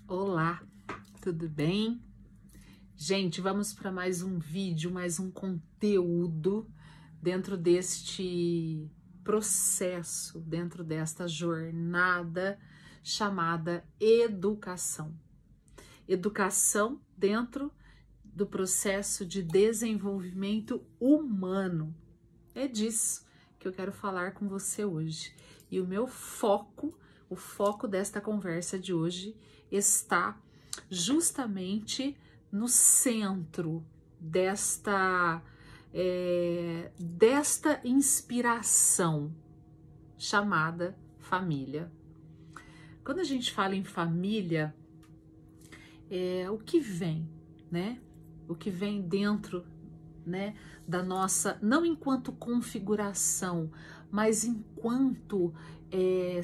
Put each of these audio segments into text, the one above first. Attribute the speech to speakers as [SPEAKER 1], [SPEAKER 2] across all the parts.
[SPEAKER 1] Olá, tudo bem? Gente, vamos para mais um vídeo, mais um conteúdo dentro deste processo, dentro desta jornada chamada educação. Educação dentro do processo de desenvolvimento humano. É disso que eu quero falar com você hoje. E o meu foco, o foco desta conversa de hoje está justamente no centro desta inspiração chamada família. Quando a gente fala em família, o que vem, né? O que vem dentro, né, da nossa, não enquanto configuração, mas enquanto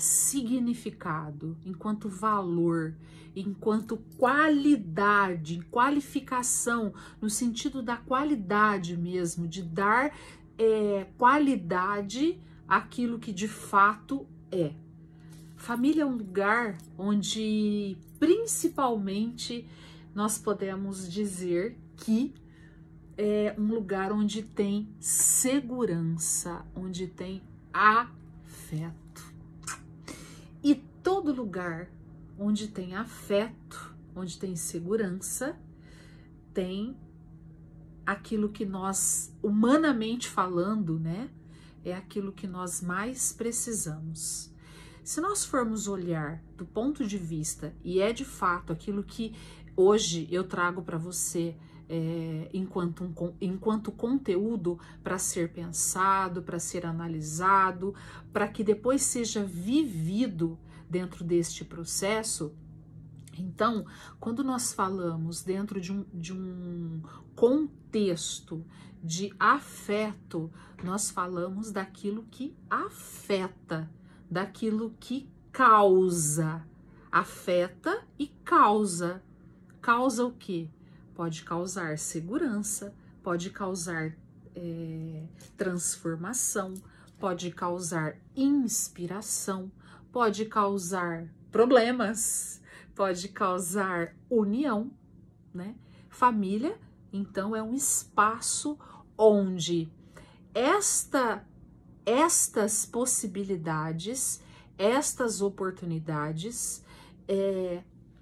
[SPEAKER 1] significado, enquanto valor, enquanto qualidade, qualificação, no sentido da qualidade mesmo, de dar qualidade àquilo que de fato é. Família é um lugar onde, principalmente, nós podemos dizer que é um lugar onde tem segurança, onde tem afeto. E todo lugar onde tem afeto, onde tem segurança, tem aquilo que nós, humanamente falando, né, é aquilo que nós mais precisamos. Se nós formos olhar do ponto de vista, e é de fato aquilo que hoje eu trago para você enquanto conteúdo para ser pensado, para ser analisado, para que depois seja vivido dentro deste processo. Então, quando nós falamos dentro de um contexto de afeto, nós falamos daquilo que afeta, daquilo que causa, afeta e causa. Causa o quê? Pode causar segurança, pode causar transformação, pode causar inspiração, pode causar problemas, pode causar união, né? Família, então, é um espaço onde estas possibilidades, estas oportunidades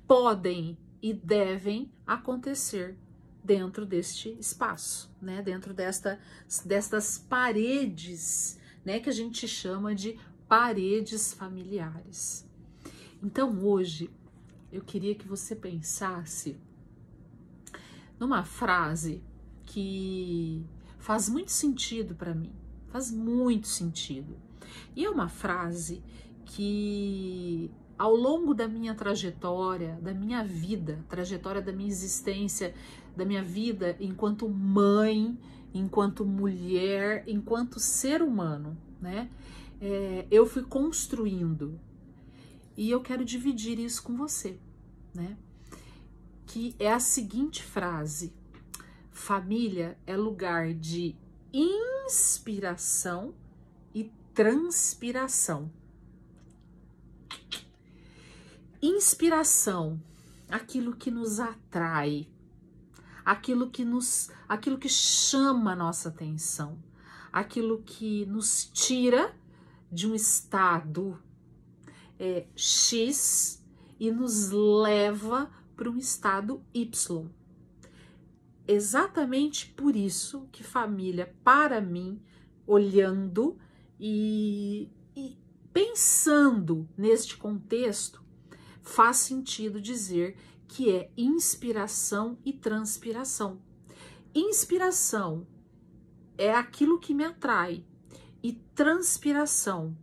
[SPEAKER 1] podem e devem acontecer dentro deste espaço, né? Dentro destas paredes, né? Que a gente chama de paredes familiares. Então, hoje, eu queria que você pensasse numa frase que faz muito sentido para mim, faz muito sentido. E é uma frase que, ao longo da minha trajetória, da minha vida, trajetória da minha existência, da minha vida enquanto mãe, enquanto mulher, enquanto ser humano, né? Eu fui construindo. E eu quero dividir isso com você, né? Que é a seguinte frase: família é lugar de inspiração e transpiração. Inspiração, aquilo que nos atrai, aquilo que chama a nossa atenção, aquilo que nos tira de um estado X e nos leva para um estado Y. Exatamente por isso que família, para mim, olhando e pensando neste contexto, faz sentido dizer que é inspiração e transpiração. Inspiração é aquilo que me atrai e transpiração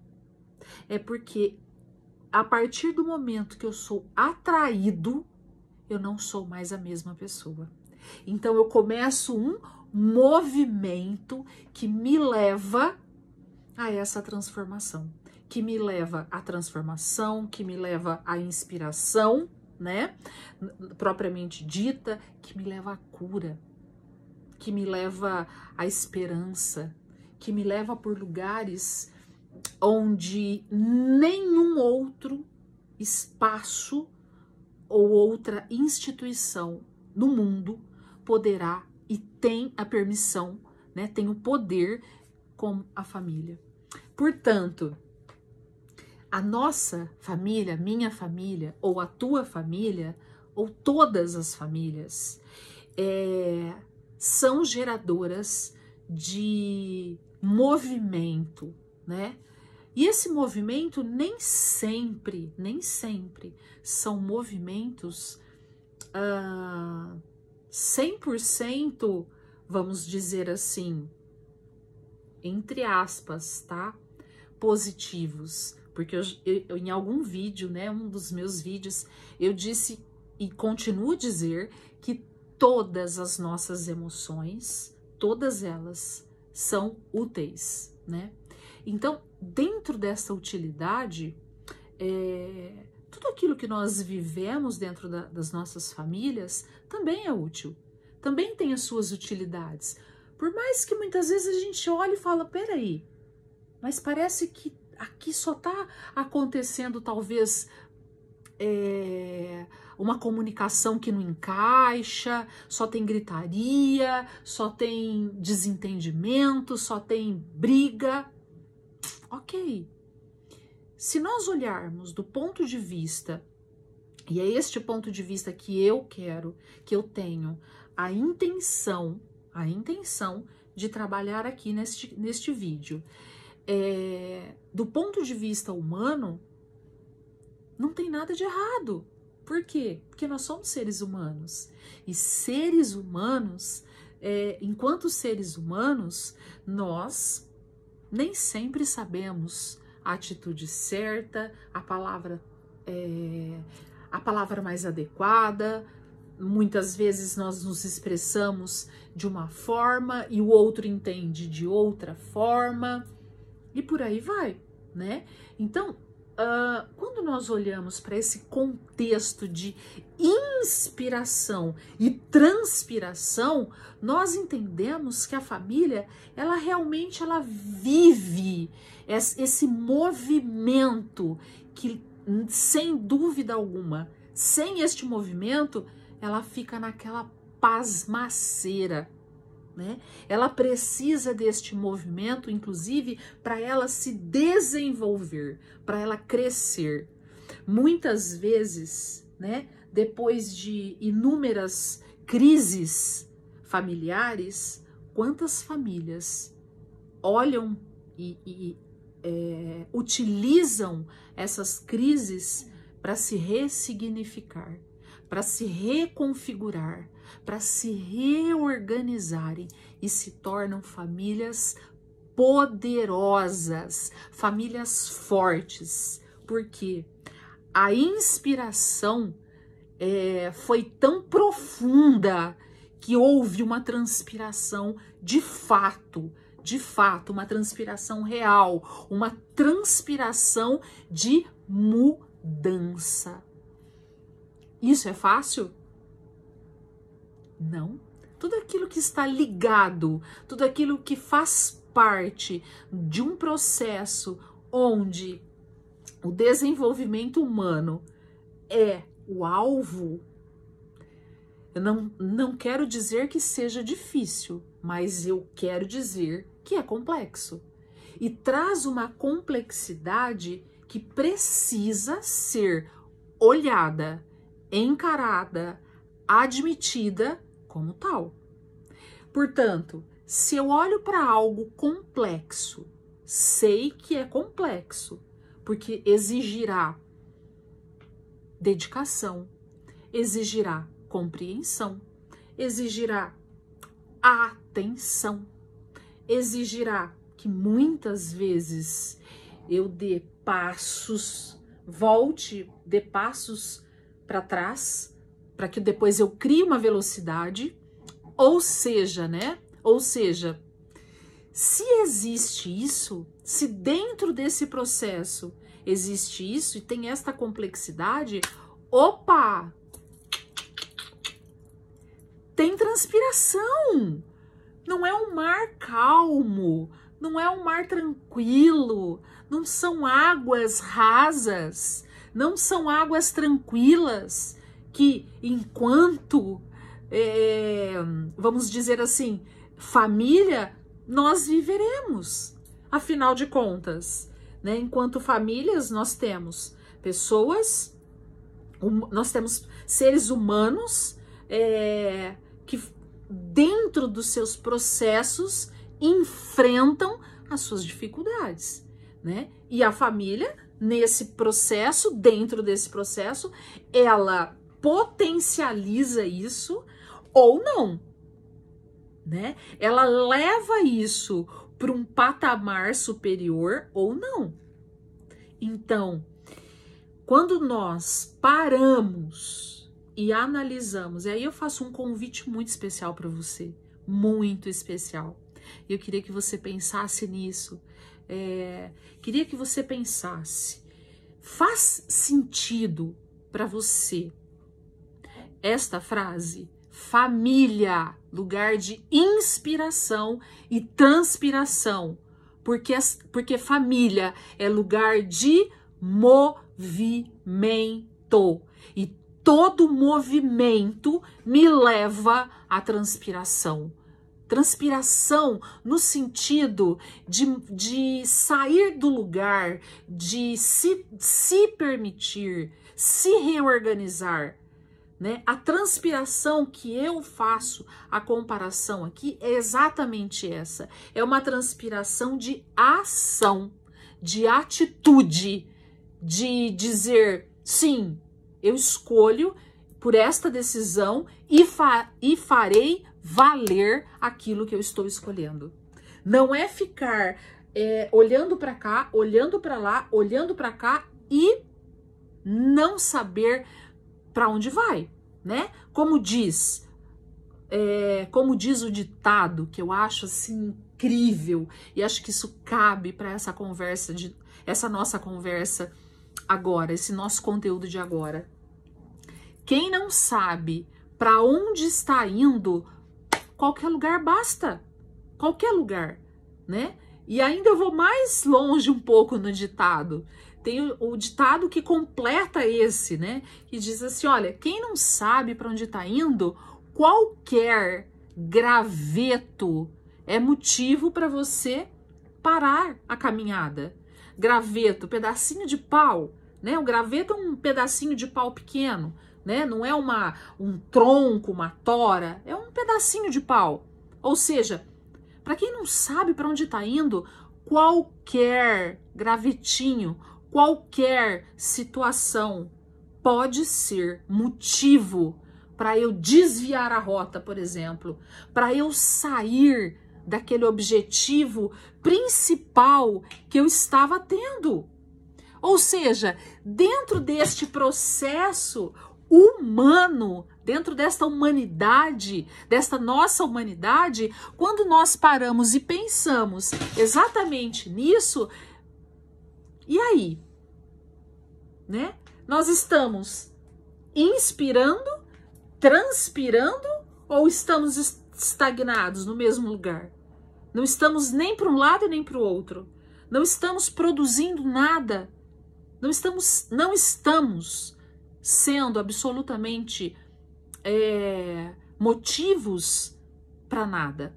[SPEAKER 1] é porque a partir do momento que eu sou atraído, eu não sou mais a mesma pessoa. Então eu começo um movimento que me leva a essa transformação, que me leva à transformação, que me leva à inspiração, né? Propriamente dita, que me leva à cura, que me leva à esperança, que me leva por lugares onde nenhum outro espaço ou outra instituição no mundo poderá e tem a permissão, né, tem o poder como a família. Portanto, a nossa família, minha família, ou a tua família, ou todas as famílias, são geradoras de movimento, né? E esse movimento nem sempre são movimentos 100%, vamos dizer assim, entre aspas, tá? Positivos. Porque eu em algum vídeo, né, um dos meus vídeos, eu disse e continuo a dizer que todas as nossas emoções, todas elas são úteis, né? Então, dentro dessa utilidade, tudo aquilo que nós vivemos dentro das nossas famílias também é útil, também tem as suas utilidades. Por mais que muitas vezes a gente olhe e fala, peraí, mas parece que aqui só está acontecendo talvez uma comunicação que não encaixa, só tem gritaria, só tem desentendimento, só tem briga. Ok. Se nós olharmos do ponto de vista, e é este ponto de vista que eu quero, que eu tenho a intenção de trabalhar aqui neste vídeo, do ponto de vista humano, não tem nada de errado. Por quê? Porque nós somos seres humanos. E seres humanos, enquanto seres humanos, nós nem sempre sabemos a atitude certa, a palavra mais adequada. Muitas vezes nós nos expressamos de uma forma e o outro entende de outra forma. E por aí vai, né? Então, quando nós olhamos para esse contexto de inspiração e transpiração, nós entendemos que a família, ela realmente vive esse movimento que, sem dúvida alguma, sem este movimento, ela fica naquela pasmaceira, né? Ela precisa deste movimento, inclusive, para ela se desenvolver, para ela crescer. Muitas vezes, né, depois de inúmeras crises familiares, quantas famílias olham e utilizam essas crises para se ressignificar, para se reconfigurar, para se reorganizarem e se tornam famílias poderosas, famílias fortes, porque a inspiração foi tão profunda que houve uma transpiração de fato, uma transpiração real, uma transpiração de mudança. Isso é fácil? Não. Tudo aquilo que está ligado, tudo aquilo que faz parte de um processo onde o desenvolvimento humano é o alvo, eu não quero dizer que seja difícil, mas eu quero dizer que é complexo. E traz uma complexidade que precisa ser olhada, encarada, admitida como tal. Portanto, se eu olho para algo complexo, sei que é complexo, porque exigirá dedicação, exigirá compreensão, exigirá atenção, exigirá que muitas vezes eu dê passos, dê passos para trás, para que depois eu crie uma velocidade, ou seja, né? Ou seja, se existe isso, se dentro desse processo existe isso e tem esta complexidade, opa! Tem transpiração! Não é um mar calmo, não é um mar tranquilo, não são águas rasas, não são águas tranquilas. que enquanto, vamos dizer assim, família, nós viveremos. Afinal de contas, né? Enquanto famílias, nós temos pessoas, nós temos seres humanos que dentro dos seus processos enfrentam as suas dificuldades, né? E a família, nesse processo, dentro desse processo, ela potencializa isso ou não, né? Ela leva isso para um patamar superior ou não. Então, quando nós paramos e analisamos, e aí eu faço um convite muito especial para você, muito especial. Eu queria que você pensasse nisso, queria que você pensasse, faz sentido para você esta frase? Família, lugar de inspiração e transpiração, porque família é lugar de movimento, e todo movimento me leva à transpiração. Transpiração no sentido de sair do lugar, de se permitir, se reorganizar, né? A transpiração que eu faço, a comparação aqui é exatamente essa. É uma transpiração de ação, de atitude, de dizer, sim, eu escolho por esta decisão e farei valer aquilo que eu estou escolhendo. Não é ficar olhando para cá, olhando para lá, olhando para cá e não saber para onde vai, né? Como diz o ditado, que eu acho assim incrível, e acho que isso cabe para essa conversa, essa nossa conversa agora, esse nosso conteúdo de agora. Quem não sabe para onde está indo, qualquer lugar basta, qualquer lugar, né? E ainda eu vou mais longe um pouco no ditado. Tem o ditado que completa esse, né? Que diz assim, olha, quem não sabe para onde está indo, qualquer graveto é motivo para você parar a caminhada. Graveto, pedacinho de pau, né? O graveto é um pedacinho de pau pequeno, né? Não é um tronco, uma tora, é um pedacinho de pau. Ou seja, para quem não sabe para onde está indo, qualquer gravetinho, qualquer situação pode ser motivo para eu desviar a rota, por exemplo, para eu sair daquele objetivo principal que eu estava tendo. Ou seja, dentro deste processo humano, dentro desta humanidade, desta nossa humanidade, quando nós paramos e pensamos exatamente nisso, e aí? Né? Nós estamos inspirando, transpirando ou estamos estagnados no mesmo lugar? Não estamos nem para um lado e nem para o outro. Não estamos produzindo nada. Não estamos sendo absolutamente motivos para nada.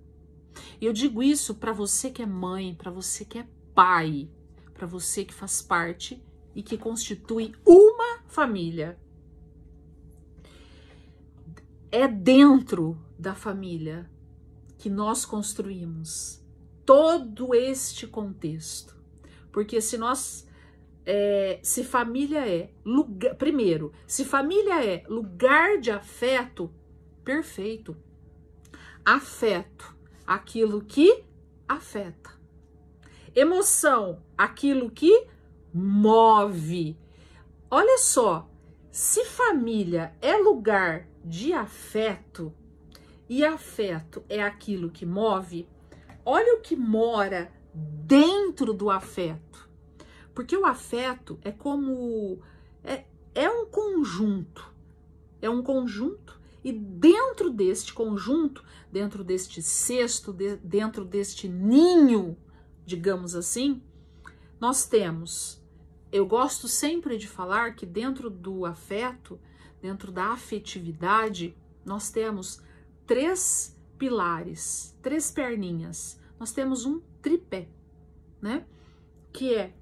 [SPEAKER 1] E eu digo isso para você que é mãe, para você que é pai, para você que faz parte e que constitui uma família. É dentro da família que nós construímos todo este contexto. Porque se família é lugar, primeiro, se família é lugar de afeto, perfeito. Afeto, aquilo que afeta. Emoção, aquilo que move. Olha só, se família é lugar de afeto e afeto é aquilo que move, olha o que mora dentro do afeto. Porque o afeto é como um conjunto. É um conjunto e dentro deste conjunto, dentro deste cesto, dentro deste ninho, digamos assim, nós temos, eu gosto sempre de falar que dentro do afeto dentro da afetividade, nós temos 3 pilares, 3 perninhas. Nós temos um tripé, né? Que é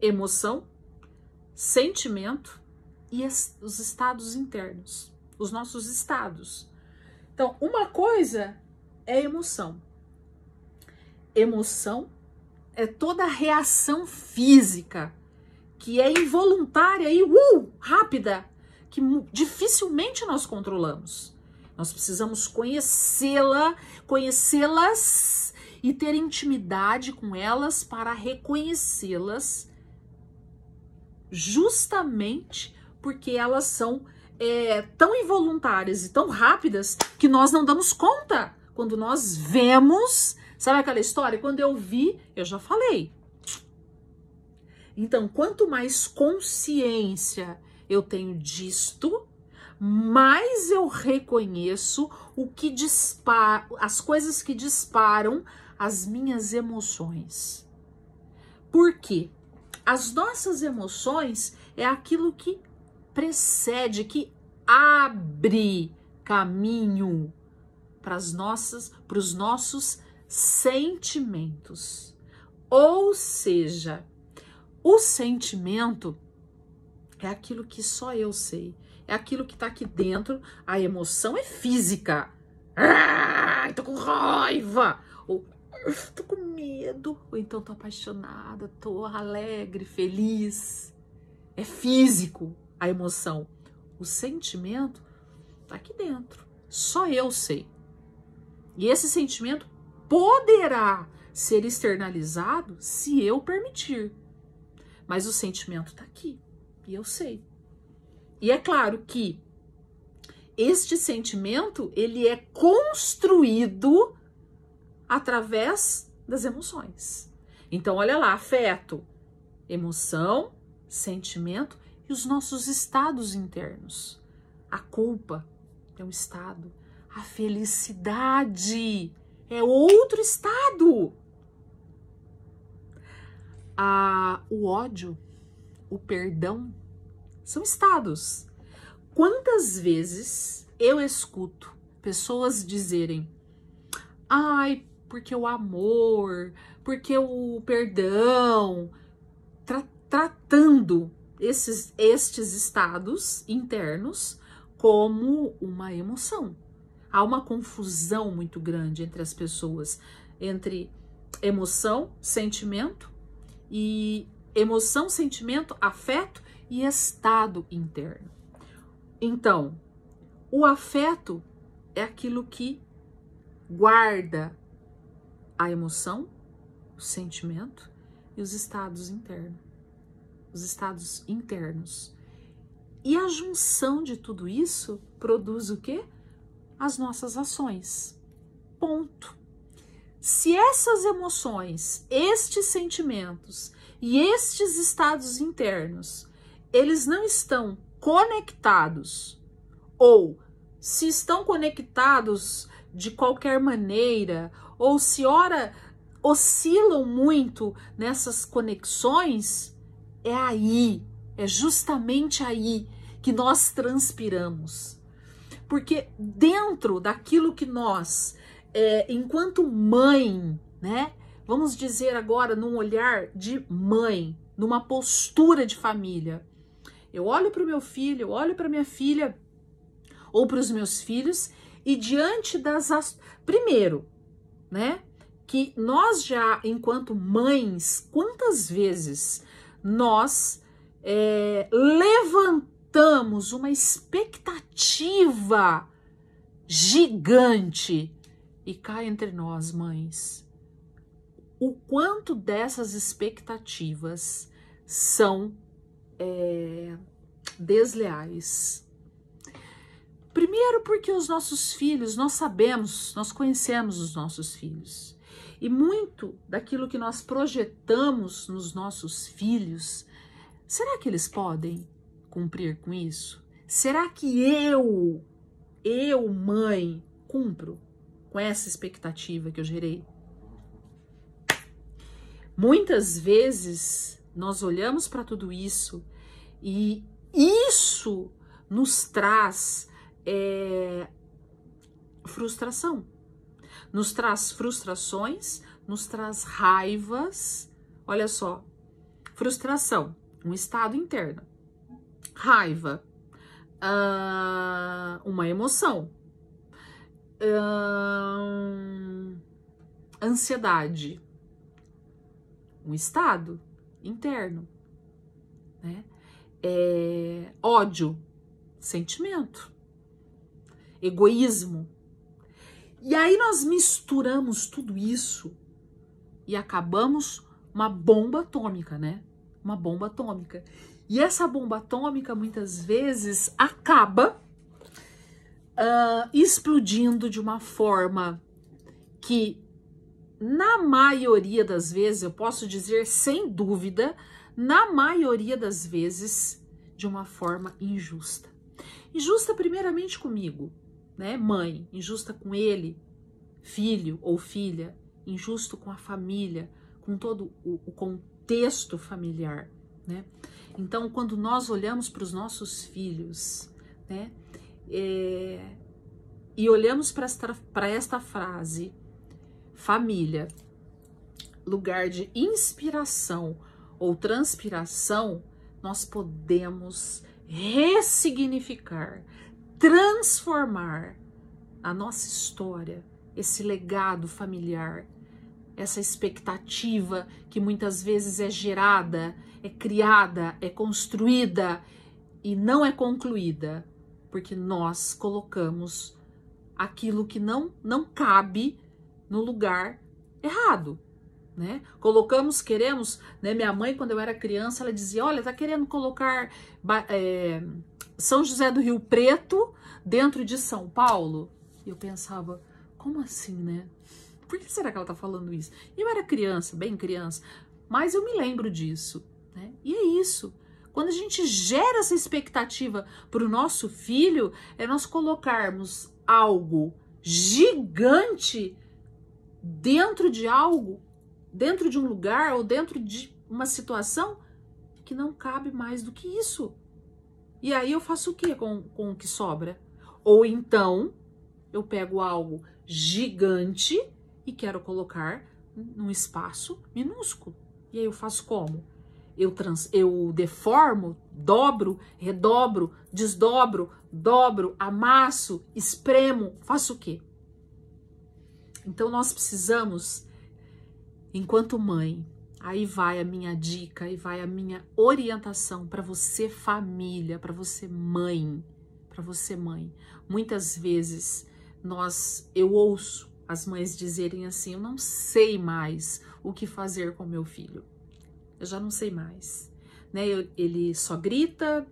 [SPEAKER 1] emoção, sentimento e os estados internos, os nossos estados. Então, uma coisa é emoção. Emoção é toda a reação física que é involuntária e rápida, que dificilmente nós controlamos. Nós precisamos conhecê-las e ter intimidade com elas para reconhecê-las, justamente porque elas são tão involuntárias e tão rápidas que nós não damos conta. Quando nós vemos, sabe aquela história? Quando eu vi, eu já falei. Então, quanto mais consciência eu tenho disto, mais eu reconheço as coisas que disparam as minhas emoções. Por quê? As nossas emoções é aquilo que precede, que abre caminho para os nossos sentimentos. Ou seja, o sentimento é aquilo que só eu sei. É aquilo que tá aqui dentro. A emoção é física. Tô com raiva. Ou tô com medo. Ou então tô apaixonada, tô alegre, feliz. É físico a emoção. O sentimento tá aqui dentro. Só eu sei. E esse sentimento poderá ser externalizado se eu permitir. Mas o sentimento tá aqui. E eu sei. E é claro que este sentimento, ele é construído através das emoções. Então, olha lá, afeto, emoção, sentimento e os nossos estados internos. A culpa é um estado. A felicidade é outro estado. O ódio, o perdão, são estados. Quantas vezes eu escuto pessoas dizerem: ai, porque o amor, porque o perdão, tratando estes estados internos como uma emoção. Há uma confusão muito grande entre as pessoas, entre emoção, sentimento, afeto e estado interno. Então, o afeto é aquilo que guarda a emoção, o sentimento e os estados internos. E a junção de tudo isso produz o quê? As nossas ações. Ponto. Se essas emoções, estes sentimentos e estes estados internos, eles não estão conectados, ou se estão conectados de qualquer maneira, ou se ora oscilam muito nessas conexões, é justamente aí que nós transpiramos. Porque dentro daquilo que nós, enquanto mãe, né, vamos dizer agora num olhar de mãe, numa postura de família, eu olho para o meu filho, eu olho para minha filha ou para os meus filhos e diante primeiro, né, que nós já, enquanto mães, quantas vezes nós levantamos uma expectativa gigante e cá entre nós, mães, o quanto dessas expectativas são desleais. Primeiro porque os nossos filhos, nós conhecemos os nossos filhos. E muito daquilo que nós projetamos nos nossos filhos, será que eles podem cumprir com isso? Será que eu, mãe, cumpro com essa expectativa que eu gerei? Muitas vezes nós olhamos para tudo isso e isso nos traz frustração, nos traz frustrações, nos traz raivas. Olha só, frustração, um estado interno, raiva, uma emoção, ansiedade, um estado interno, né? Ódio, sentimento, egoísmo. E aí nós misturamos tudo isso e acabamos uma bomba atômica, né? Uma bomba atômica. E essa bomba atômica muitas vezes acaba explodindo de uma forma que, na maioria das vezes, eu posso dizer sem dúvida, na maioria das vezes, de uma forma injusta. Injusta primeiramente comigo, né, mãe, injusta com ele, filho ou filha, injusto com a família, com todo o contexto familiar, né? Então, quando nós olhamos para os nossos filhos, né, e olhamos para esta frase, família, lugar de inspiração ou transpiração, nós podemos ressignificar, transformar a nossa história, esse legado familiar, essa expectativa que muitas vezes é gerada, é criada, é construída e não é concluída, porque nós colocamos aquilo que não cabe no lugar errado, né? Colocamos, queremos, né? Minha mãe, quando eu era criança, ela dizia, olha, tá querendo colocar São José do Rio Preto dentro de São Paulo? E eu pensava, como assim, né? Por que será que ela tá falando isso? E eu era criança, bem criança, mas eu me lembro disso, né? E é isso. Quando a gente gera essa expectativa para o nosso filho, é nós colocarmos algo gigante dentro de algo, dentro de um lugar ou dentro de uma situação que não cabe mais do que isso. E aí eu faço o quê com o que sobra? Ou então eu pego algo gigante e quero colocar num espaço minúsculo. E aí eu faço como? Eu deformo, dobro, redobro, desdobro, dobro, amasso, espremo, faço o quê? Então nós precisamos, enquanto mãe, aí vai a minha dica, aí vai a minha orientação para você família, para você mãe, Muitas vezes eu ouço as mães dizerem assim, eu não sei mais o que fazer com meu filho. Eu já não sei mais, né? Ele só grita,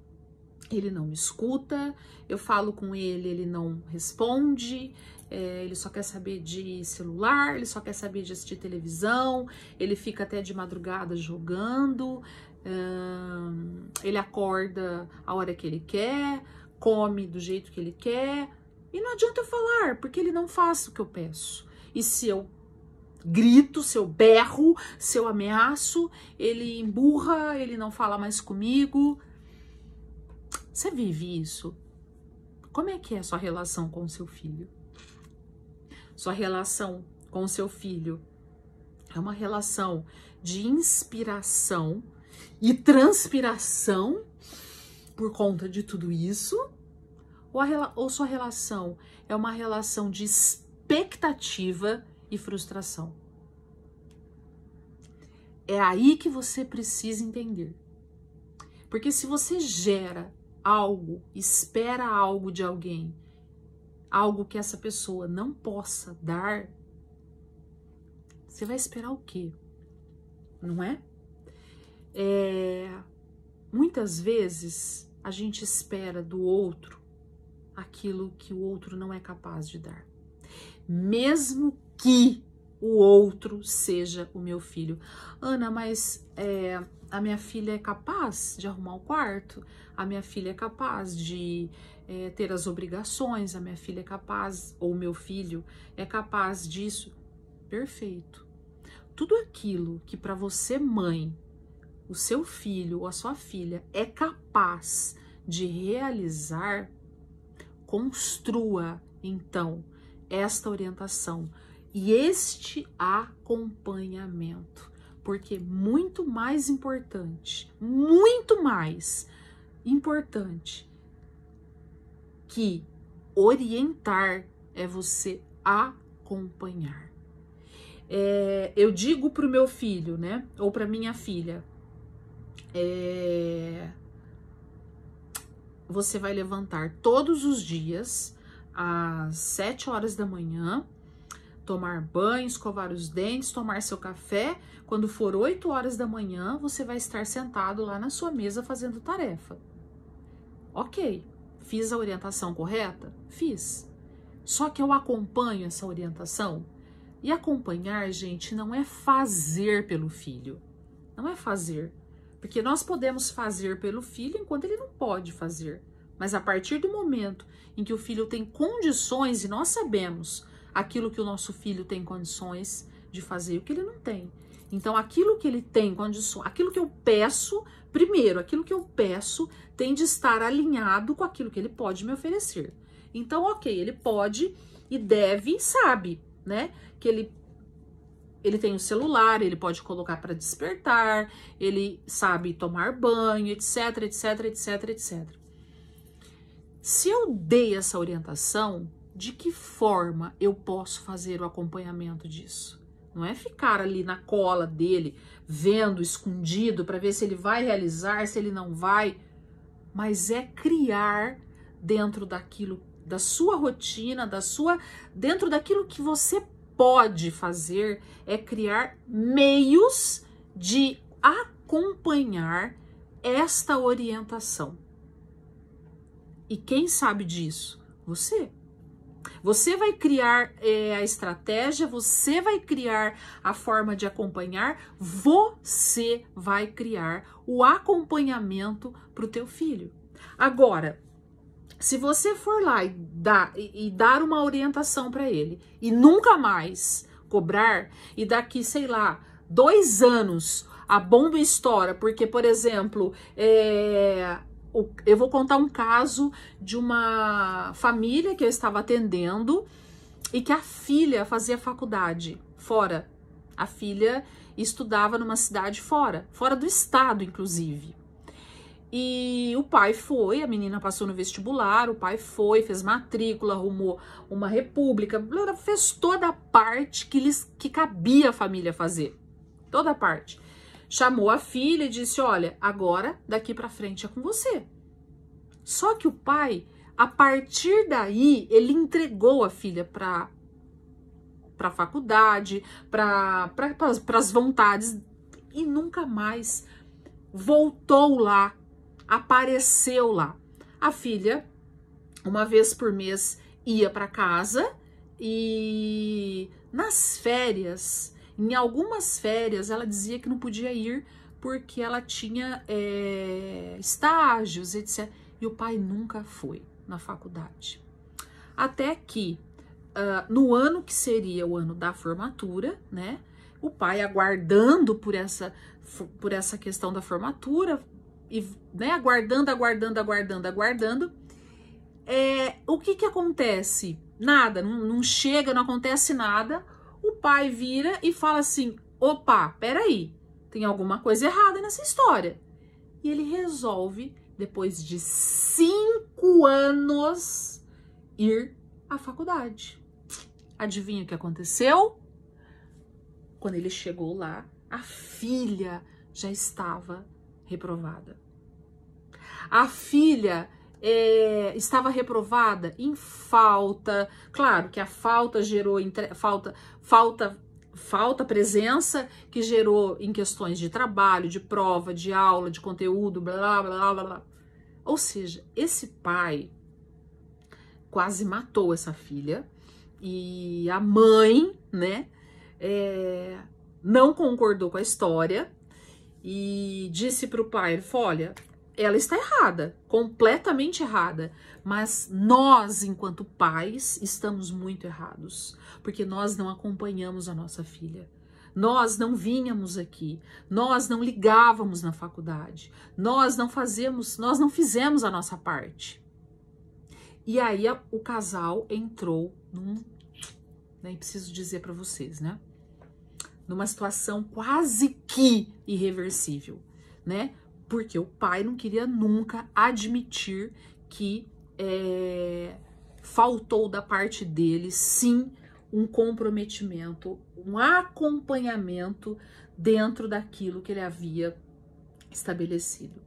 [SPEAKER 1] ele não me escuta, eu falo com ele, ele não responde, ele só quer saber de celular, ele só quer saber de assistir televisão, ele fica até de madrugada jogando, ele acorda a hora que ele quer, come do jeito que ele quer, e não adianta eu falar, porque ele não faz o que eu peço. E se eu grito, se eu berro, se eu ameaço, ele emburra, ele não fala mais comigo. Você vive isso? Como é que é a sua relação com o seu filho? Sua relação com o seu filho é uma relação de inspiração e transpiração por conta de tudo isso? Ou sua relação é uma relação de expectativa e frustração? É aí que você precisa entender. Porque se você gera algo, espera algo de alguém, algo que essa pessoa não possa dar, você vai esperar o quê? Não é? Muitas vezes a gente espera do outro aquilo que o outro não é capaz de dar. Mesmo que o outro seja o meu filho. Ana, mas a minha filha é capaz de arrumar o quarto? A minha filha é capaz de ter as obrigações? A minha filha é capaz, ou meu filho é capaz disso? Perfeito. Tudo aquilo que para você, mãe, o seu filho ou a sua filha é capaz de realizar, construa, então, esta orientação e este acompanhamento, porque muito mais importante que orientar é você acompanhar. Eu digo para o meu filho, né, ou para minha filha, você vai levantar todos os dias às 7 horas da manhã, tomar banho, escovar os dentes, tomar seu café. Quando for 8 horas da manhã, você vai estar sentado lá na sua mesa fazendo tarefa. Ok, fiz a orientação correta? Fiz. Só que eu acompanho essa orientação. E acompanhar, gente, não é fazer pelo filho. Não é fazer. Porque nós podemos fazer pelo filho enquanto ele não pode fazer. Mas a partir do momento em que o filho tem condições, e nós sabemos aquilo que o nosso filho tem condições de fazer e o que ele não tem. Então, aquilo que ele tem condições, aquilo que eu peço, primeiro, aquilo que eu peço tem de estar alinhado com aquilo que ele pode me oferecer. Então, ok, ele pode e deve, sabe, né? Que ele tem o celular, ele pode colocar para despertar, ele sabe tomar banho, etc, etc, etc, etc. Se eu dei essa orientação, de que forma eu posso fazer o acompanhamento disso? Não é ficar ali na cola dele, vendo, escondido, para ver se ele vai realizar, se ele não vai, mas é criar dentro daquilo, da sua rotina, dentro daquilo que você pode fazer, é criar meios de acompanhar esta orientação. E quem sabe disso? Você. Você vai criar a estratégia, você vai criar a forma de acompanhar, você vai criar o acompanhamento para o teu filho. Agora, se você for lá e dar uma orientação para ele e nunca mais cobrar, e daqui, sei lá, 2 anos a bomba estoura, porque, por exemplo, eu vou contar um caso de uma família que eu estava atendendo e que a filha fazia faculdade fora. A filha estudava numa cidade fora do estado, inclusive. E o pai foi, a menina passou no vestibular, o pai foi, fez matrícula, arrumou uma república, fez toda a parte que cabia a família fazer. Toda a parte. Chamou a filha e disse, olha, agora daqui pra frente é com você. Só que o pai, a partir daí, ele entregou a filha pra faculdade, para as vontades, e nunca mais voltou lá, apareceu lá. A filha, uma vez por mês, ia para casa e nas férias, em algumas férias, ela dizia que não podia ir porque ela tinha estágios, etc. E o pai nunca foi na faculdade. Até que, no ano que seria o ano da formatura, né? O pai aguardando por essa questão da formatura, e, né, aguardando. O que acontece? Nada, não chega, não acontece nada. O pai vira e fala assim, opa, peraí, tem alguma coisa errada nessa história. E ele resolve, depois de 5 anos, ir à faculdade. Adivinha o que aconteceu? Quando ele chegou lá, a filha já estava reprovada. A filha estava reprovada em falta. Claro que a falta gerou falta presença, que gerou em questões de trabalho, de prova, de aula, de conteúdo, blá, blá, blá, blá. Ou seja, esse pai quase matou essa filha e a mãe, né, não concordou com a história e disse para o pai, olha, ela está errada, completamente errada, mas nós, enquanto pais, estamos muito errados, porque nós não acompanhamos a nossa filha. nós não vínhamos aqui, nós não ligávamos na faculdade, nós não fizemos a nossa parte. E aí o casal entrou nem preciso dizer para vocês, né? Numa situação quase que irreversível, né? Porque o pai não queria nunca admitir que faltou da parte dele, sim, um comprometimento, um acompanhamento dentro daquilo que ele havia estabelecido.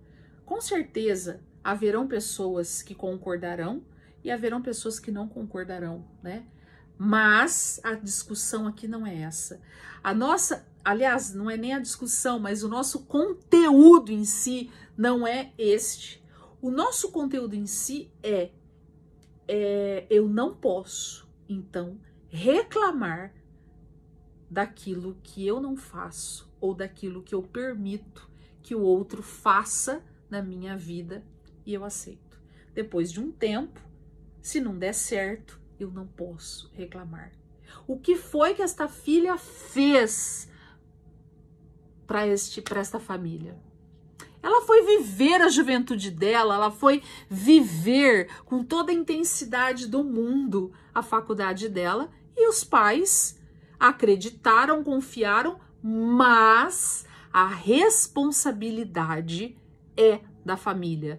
[SPEAKER 1] Com certeza, haverão pessoas que concordarão e haverão pessoas que não concordarão, né? Mas a discussão aqui não é essa. Aliás, não é nem a discussão, mas o nosso conteúdo em si não é este. O nosso conteúdo em si eu não posso, então, reclamar daquilo que eu não faço ou daquilo que eu permito que o outro faça na minha vida e eu aceito. Depois de um tempo, se não der certo, eu não posso reclamar. O que foi que esta filha fez para esta família? Ela foi viver a juventude dela, ela foi viver com toda a intensidade do mundo a faculdade dela, e os pais acreditaram, confiaram, mas a responsabilidade é da família,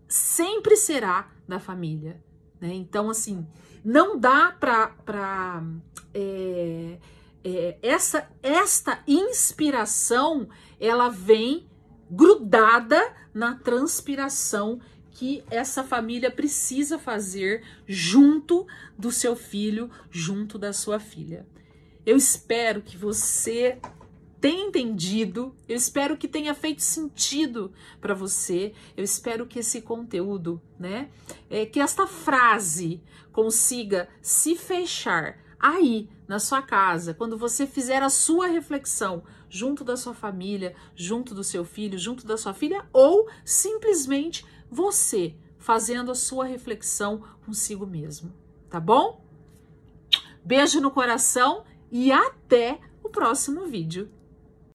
[SPEAKER 1] sempre será da família, né? Então, assim, não dá para esta inspiração, ela vem grudada na transpiração que essa família precisa fazer junto do seu filho, junto da sua filha. Eu espero que você tenha entendido, eu espero que tenha feito sentido para você, eu espero que esse conteúdo, né, que esta frase consiga se fechar aí na sua casa, quando você fizer a sua reflexão junto da sua família, junto do seu filho, junto da sua filha, ou simplesmente você fazendo a sua reflexão consigo mesmo, tá bom? Beijo no coração e até o próximo vídeo.